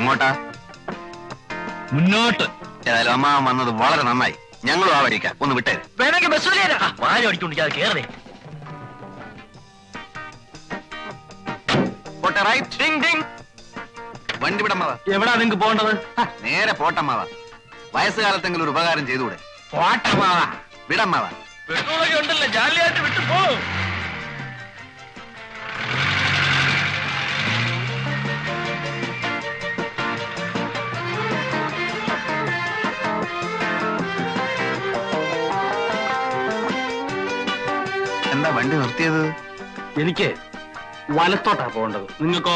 എങ്ങോട്ടാ? മുന്നോട്ട്. ഏതായാലും അമ്മാവൻ വന്നത് വളരെ നന്നായി. ഞങ്ങളും ആ വരിക്കാം. ഒന്ന് വിട്ടേര്. വേണമെങ്കിൽ ബസ് വാഴ അടിച്ചോണ്ടിരിക്കാതെ കേറേ. പോട്ടെ, റൈറ്റ്. Ding Ding. വണ്ടി വിടമ്മാവ. എവിടാ നിങ്ങക്ക് പോകേണ്ടത്? നേരെ പോട്ടമ്മാവ. വയസ്സുകാലത്തെങ്കിലും ഒരു ഉപകാരം ചെയ്തുകൂടെ? പോട്ടമ്മാവ. വിടമ്മാവ. പെട്രോളൊക്കെ ഉണ്ടല്ലോ, ജാലിയായിട്ട് വിട്ടു പോ. എന്താ വണ്ടി നിർത്തിയത്? എനിക്ക് വലത്തോട്ടാ പോകേണ്ടത്. നിങ്ങൾക്കോ?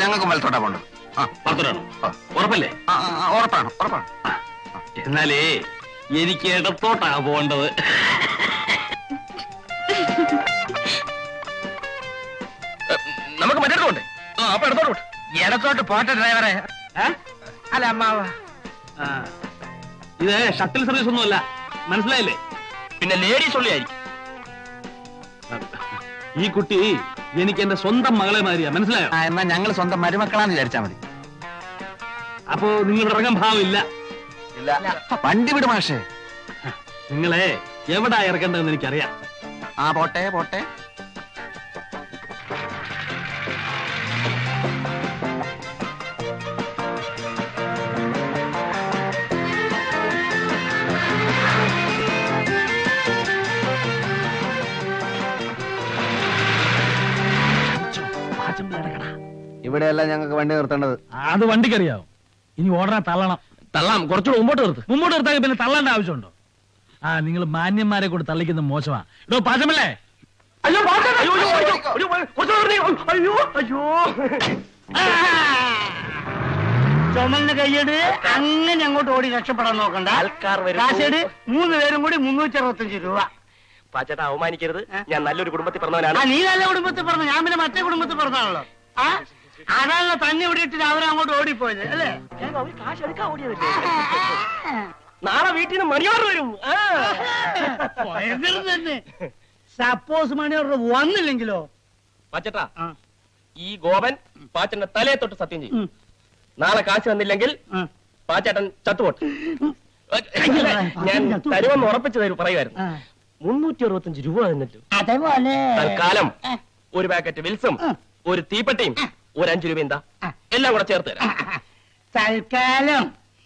ഞങ്ങൾക്ക് വലത്തോട്ടാ പോണ്ടത്. വലത്തോട്ടാണോ? ഉറപ്പല്ലേ? ഉറപ്പാണ്, ഉറപ്പാണ്. എന്നാലേ എനിക്ക് ഇടത്തോട്ടാ പോകേണ്ടത്. നമുക്ക് മറ്റേടത്തോട്ടെ. അപ്പൊ ഇടത്തോട്ട്. ഇടത്തോട്ട് പോട്ടെ ഡ്രൈവറെ. അല്ല അമ്മാവ, ഇത് ഷട്ടിൽ സർവീസ് ഒന്നുമല്ല, മനസ്സിലായില്ലേ? പിന്നെ ലേഡീസ് ഉള്ളിയായിരിക്കും. ഈ കുട്ടി എനിക്ക് എന്റെ സ്വന്തം മകളെ മാതിരിയാ, മനസ്സിലായോ? എന്നാ ഞങ്ങൾ സ്വന്തം മരുമക്കളാന്ന് വിചാരിച്ചാ മതി. അപ്പോ നിങ്ങളുടെ ഇറങ്ങാൻ ഭാവമില്ല. വണ്ടി വിട് മാഷേ. നിങ്ങളെ എവിടാ ഇറക്കേണ്ടതെന്ന് എനിക്കറിയാം. പോട്ടെ പോട്ടെ. ഇവിടെയല്ല ഞങ്ങൾക്ക് വണ്ടി നിർത്തേണ്ടത്. അത് വണ്ടിക്കറിയാവും. ഇനി ഓടനെ തള്ളണം. തള്ളാം. കുറച്ചുകൂടെ മുമ്പോട്ട് നിർത്ത്. മുമ്പോട്ട് നിർത്താൻ പിന്നെ തള്ളേണ്ട ആവശ്യമുണ്ടോ? നിങ്ങൾ മാന്യന്മാരെ കൂടെ തള്ളിക്കുന്നത് മോശമാ. ഇടോ പാചമല്ലേ? ചുമന്ന കയ്യട് അങ്ങനെ അങ്ങോട്ട് ഓടി രക്ഷപ്പെടാൻ നോക്കണ്ട. കാശേട് 3 പേരും കൂടി 365 രൂപ. പാച്ചേട്ടാ, അവമാനിക്കരുത്. ഞാൻ നല്ലൊരു കുടുംബത്തിൽ പറഞ്ഞവനാണ്. നീ നല്ല കുടുംബത്തിൽ പറഞ്ഞു, ഞാൻ പിന്നെ മറ്റേ കുടുംബത്തിൽ പറഞ്ഞാണല്ലോ. അതാണല്ലോ തന്നെ ഇവിടെ ഇട്ടിട്ട് അവരങ്ങോട്ട് ഓടിപ്പോയത് അല്ലേ? കാശ് എടുക്കാൻ ഓടിയതല്ലേ? നാളെ വീട്ടിൽ നിന്ന് മണിയോർ വരും. തന്നെ സപ്പോസ് മണിയോർ വന്നില്ലെങ്കിലോ? പാച്ചേട്ടാ, ഈ ഗോപൻ പാച്ചന്റെ തലയെ തൊട്ട് സത്യം ചെയ്യും. നാളെ കാശ് വന്നില്ലെങ്കിൽ പാച്ചേട്ടൻ ചത്തുപോട്ട്. ഞാൻ തരുമെന്ന് ഉറപ്പിച്ചു തരും പറയുമായിരുന്നു. 365 രൂപ തന്നല്ലോ. അതേപോലെ തൽക്കാലം ഒരു പാക്കറ്റ് വിൽസും ഒരു തീപ്പെട്ടിയും ഒരു 5 രൂപ എന്താ എല്ലാം കൂടെ ചേർത്ത് തരാം. തൽക്കാലം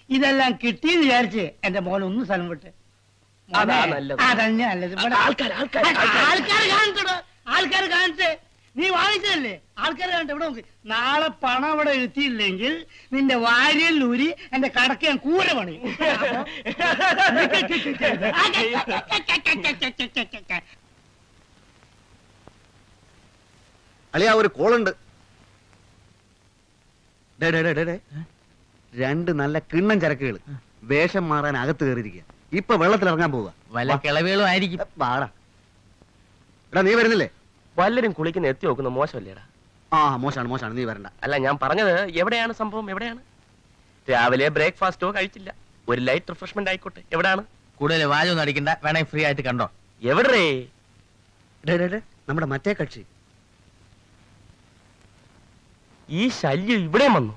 ഇതെല്ലാം കിട്ടിയെന്ന് വിചാരിച്ച് എന്റെ മോൻ ഒന്ന് സ്ഥലം വിട്ട്. അതന്നെ നല്ലത്. ആൾക്കാർ കാണട്ടെ. നീ വാങ്ങിച്ചതല്ലേ? ആൾക്കാർ കാണട്ടെ. ഇവിടെ നോക്ക്. നാളെ പണം ഇവിടെ എഴുത്തിയില്ലെങ്കിൽ നിന്റെ വാരിയിൽ ഊരി എന്റെ കടക്ക് ഞാൻ കൂര പണി. അളിയാ, ഒരു കോളുണ്ട്. 2 നല്ല കിണ്ണം ചരക്കുകൾ വേഷം മാറാൻ അകത്ത് കയറിയിരിക്കുക. ഇപ്പൊ വെള്ളത്തിൽ ഇറങ്ങാൻ പോവുക. വല്ല കിളവുകളും ആയിരിക്കും. വാടാ. എടാ, നീ വരുന്നില്ലേ? വല്ലരും കുളിക്കുന്ന എത്തി നോക്കുന്ന മോശമല്ലേടാ? മോശമാണ്. നീ വരണ്ട. അല്ല, ഞാൻ പറഞ്ഞത് എവിടെയാണ് സംഭവം? എവിടെയാണ്? രാവിലെ ബ്രേക്ക്ഫാസ്റ്റോ കഴിച്ചില്ല. ഒരു ലൈറ്റ് റിഫ്രഷ്മെന്റ് ആയിക്കോട്ടെ. എവിടെയാണ്? കൂടുതൽ വാചൊന്നും അടിക്കണ്ട, വേണമെങ്കിൽ ഫ്രീ ആയിട്ട് കണ്ടോ. എവിടെ? നമ്മുടെ മറ്റേ കക്ഷി. ഈ ശല്യം ഇവിടെ വന്നു.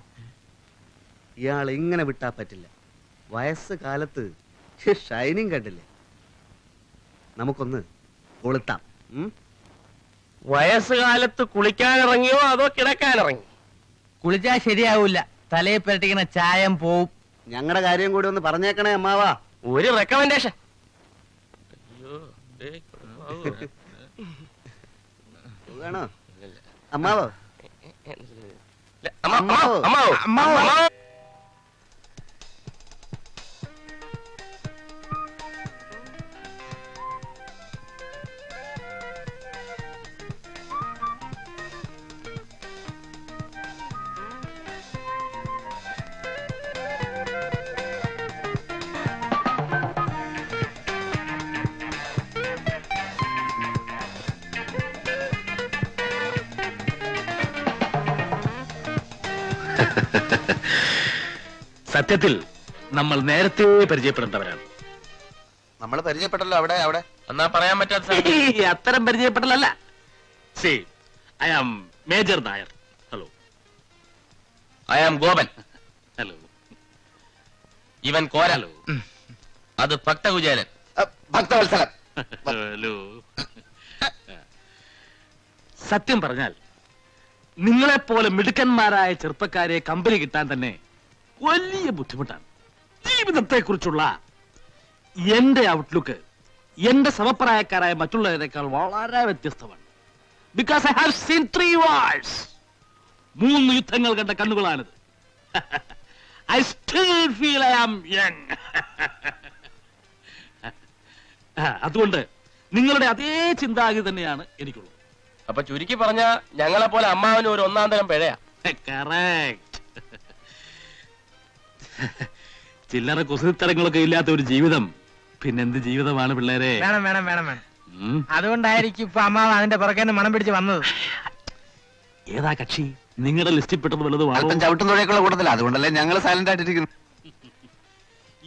ഇയാൾ ഇങ്ങനെ വിട്ടാ പറ്റില്ല. വയസ്സ് കാലത്ത് ഷൈനിങ് കണ്ടില്ലേ? നമുക്കൊന്ന് കൊളുത്താം. വയസ്സുകാലത്ത് കുളിക്കാനിറങ്ങിയോ അതോ കിടക്കാനിറങ്ങി? കുളിച്ചാ ശരിയാവൂല, തലയെ പുരട്ടിക്കുന്ന ചായം പോവും. ഞങ്ങളുടെ കാര്യം കൂടി ഒന്ന് പറഞ്ഞേക്കണേ അമ്മാവാ. ഒരു റെക്കമെൻഡേഷൻ. വേണോ അമ്മാവോ? സത്യത്തിൽ നമ്മൾ നേരത്തെ പരിചയപ്പെടേണ്ടവരാണ്. നമ്മൾ പരിചയപ്പെട്ടല്ലോ. അവിടെ എന്നാ പറയാൻ പറ്റാത്ത അത്തരം പരിചയപ്പെടലല്ല. I am major Nair. Hello. I am Gopan. Hello. ഇവൻ കോരൽ. അത് ഭക്തകുചേരൻ. ഭക്തവത്സലൻ. ഹലോ. സത്യം പറഞ്ഞാൽ നിങ്ങളെപ്പോലെ മിടുക്കന്മാരായ ചെറുപ്പക്കാരെ കമ്പനി കിട്ടാൻ തന്നെ വലിയ ബുദ്ധിമുട്ടാണ്. ജീവിതത്തെ കുറിച്ചുള്ള എന്റെ ഔട്ട്ലുക്ക് എന്റെ സമപ്രായക്കാരായ മറ്റുള്ളവരെക്കാൾ വളരെ വ്യത്യസ്തമാണ്. Because I have seen 3 wars. 3 യുദ്ധങ്ങൾ കണ്ട കണ്ണുകളാണിത്. I still feel I am young. അതുകൊണ്ട് നിങ്ങളുടെ അതേ ചിന്താഗതി തന്നെയാണ് എനിക്കുള്ളത്. അപ്പൊ ചുരുക്കി പറഞ്ഞ ഞങ്ങളെ പോലെ അമ്മാവന് ഒരു 1-ാം തരം പിഴയാ. കറക്റ്റ്. ചില്ലറ കുസൃത്തരങ്ങളൊക്കെ ഇല്ലാത്ത ഒരു ജീവിതം പിന്നെന്ത് ജീവിതമാണ് പിള്ളേരെ? വേണം വേണം വേണം വേണം. അതുകൊണ്ടായിരിക്കും ഇപ്പൊ അമ്മാവ് അതിന്റെ പുറകെ മണം പിടിച്ച് വന്നത്. ഏതാ കക്ഷി? നിങ്ങളുടെ ലിസ്റ്റിൽ പെട്ടത് അല്പം വലുതുമാണ്. ചവിട്ടുന്നവരേക്കുള്ള കൂട്ടത്തില്ല, അതുകൊണ്ടല്ലേ ഞങ്ങൾ സൈലന്റ് ആയിട്ടിരിക്കുന്നു.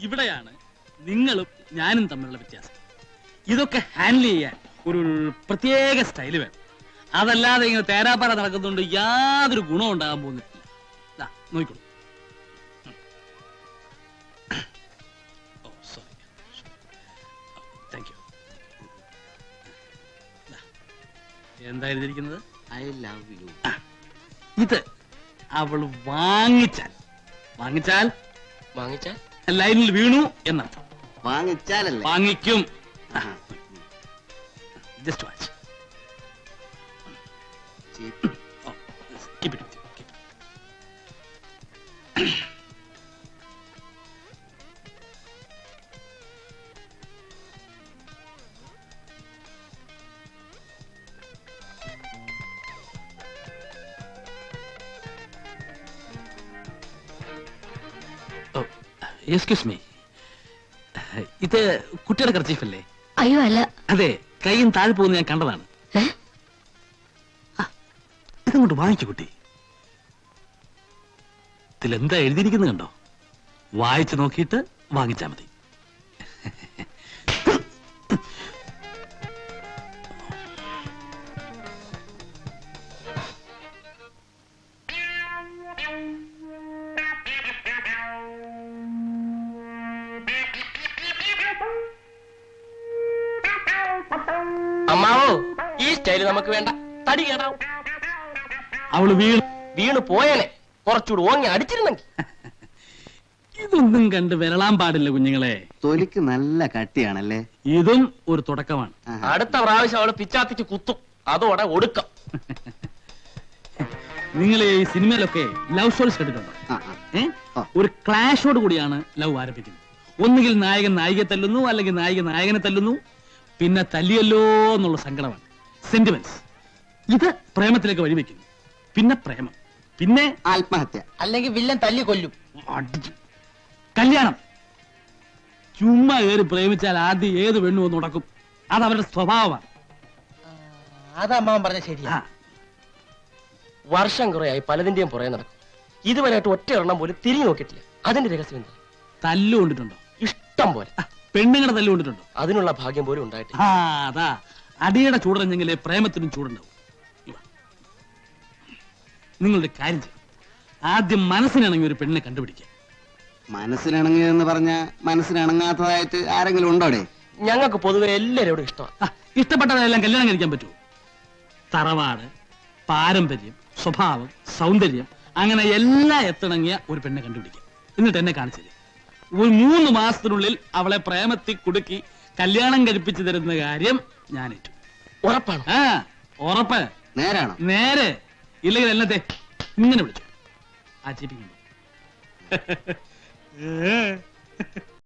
ഇവിടെയാണ് നിങ്ങളും ഞാനും തമ്മിലുള്ള വ്യത്യാസം. ഇതൊക്കെ ഹാൻഡിൽ ചെയ്യാൻ ഒരു പ്രത്യേക സ്റ്റൈല് വേണം. അതല്ലാതെ ഇങ്ങനെ തേരാപ്പാറ നടക്കുന്നുണ്ട് യാതൊരു ഗുണം ഉണ്ടാകാൻ പോകുന്നില്ല. ദാ, നോക്കിക്കോളൂ. ഓ സോറി, താങ്ക് യു. എന്താ എഴുതിയിരിക്കുന്നത്? I love you. ഇത് അവൾ വാങ്ങിച്ചാൽ വാങ്ങിച്ച ലൈനിൽ വീണു എന്നർത്ഥം. വാങ്ങിച്ചാലല്ലേ? വാങ്ങിക്കും. Just watch. Keep it with you. Keep it. Oh, excuse me. ഇത് കുട്ടിയുടെ കർച്ചീഫല്ലേ? അയ്യോ അല്ല. അതെ, കൈയും താഴെ പോകുന്ന ഞാൻ കണ്ടതാണ്. ഇതങ്ങോട്ട് വാങ്ങിച്ചു കുട്ടി. ഇതിലെന്താ എഴുതിയിരിക്കുന്നത് കണ്ടോ? വായിച്ചു നോക്കിയിട്ട് വാങ്ങിച്ചാ മതി. അമ്മാവോ, ഈ സ്റ്റൈല് നമുക്ക് വേണ്ട. തടി കേടാവും. അവള് വീണ് പോയേനെ. കുറച്ചുകൂടി ഓങ്ങി അടിച്ചിരുന്നെങ്കിൽ. ഇതൊന്നും കണ്ട് വിരളാൻ പാടില്ല കുഞ്ഞുങ്ങളെ. തൊലിക്ക് നല്ല കട്ടിയാണല്ലേ? ഇതും ഒരു തുടക്കമാണ്. അടുത്ത പ്രാവശ്യം അവള് പിച്ചാത്തിക്ക് കുത്തും. അതോടെ ഒടുക്കം. നിങ്ങൾ ഈ സിനിമയിലൊക്കെ ലവ് സ്റ്റോറീസ് കണ്ടിട്ടുണ്ടോ? ഒരു ക്ലാഷോട് കൂടിയാണ് ലവ് ആരംഭിക്കുന്നത്. ഒന്നുകിൽ നായകൻ നായികയെ തല്ലുന്നു, അല്ലെങ്കിൽ നായിക നായകനെ തല്ലുന്നു. പിന്നെ തല്ലിയല്ലോ എന്നുള്ള സങ്കടമാണ്, സെന്റിമെന്റ്സ്. ഇത് പ്രേമത്തിലേക്ക് വഴിവെക്കുന്നു. പിന്നെ പ്രേമം, പിന്നെ ആത്മഹത്യ, അല്ലെങ്കിൽ വില്ലൻ തല്ലി കൊല്ലും. കല്യാണം. ചുമ്മാ കയറി പ്രേമിച്ചാൽ ആദ്യം ഏത് പെണ്ണു ഒന്ന് ഉടക്കും. അത് അവരുടെ സ്വഭാവമാണ്. അത് അമ്മാവൻ പറഞ്ഞ ശരിയാ. വർഷം കുറയായി പലതിന്റെയും പുറകെ നടക്കും. ഇതുവരെയായിട്ട് ഒറ്റ എണ്ണം പോലും തിരിഞ്ഞു നോക്കിയിട്ടില്ല. അതിന്റെ രഹസ്യം എന്താ? തല്ലു കൊണ്ടിട്ടുണ്ടോ? ഇഷ്ടം പോലെ. പെണ്ണുങ്ങളുടെ തല്ലു കൊണ്ടിട്ടുണ്ടോ? അതിനുള്ള ഭാഗ്യം പോലും ഉണ്ടായിട്ടില്ല. അതാ അടിയുടെ ചൂടറിഞ്ഞെങ്കിലേ പ്രേമത്തിനും ചൂടുണ്ടാവും. നിങ്ങളുടെ കാര്യം ചെയ്യും. ആദ്യം മനസ്സിനിണങ്ങി ഒരു പെണ്ണിനെ കണ്ടുപിടിക്കുക. മനസ്സിനിണങ്ങിയെന്ന് പറഞ്ഞ മനസ്സിനിണങ്ങാത്തതായിട്ട് ആരെങ്കിലും ഉണ്ടോടെ? ഞങ്ങൾക്ക് പൊതുവെ എല്ലാവരോടും ഇഷ്ടമാണ്. ഇഷ്ടപ്പെട്ടതെല്ലാം കല്യാണം കഴിക്കാൻ പറ്റുമോ? തറവാട്, പാരമ്പര്യം, സ്വഭാവം, സൗന്ദര്യം, അങ്ങനെ എല്ലാം എത്തിണങ്ങിയ ഒരു പെണ്ണെ കണ്ടുപിടിക്കുക. എന്നിട്ട് എന്നെ കാണിച്ചില്ലേ, ഒരു 3 മാസത്തിനുള്ളിൽ അവളെ പ്രേമത്തിൽ കുടുക്കി കല്യാണം കഴിപ്പിച്ചു തരുന്ന കാര്യം ഞാൻ ഏറ്റു. ഉറപ്പാണ്? ഉറപ്പ്. നേരാണോ? നേരെ. ഇല്ലെങ്കിൽ എന്നത്തെ ഇങ്ങനെ വിളിച്ചു ആ ചീപ്പിക്കുന്നു.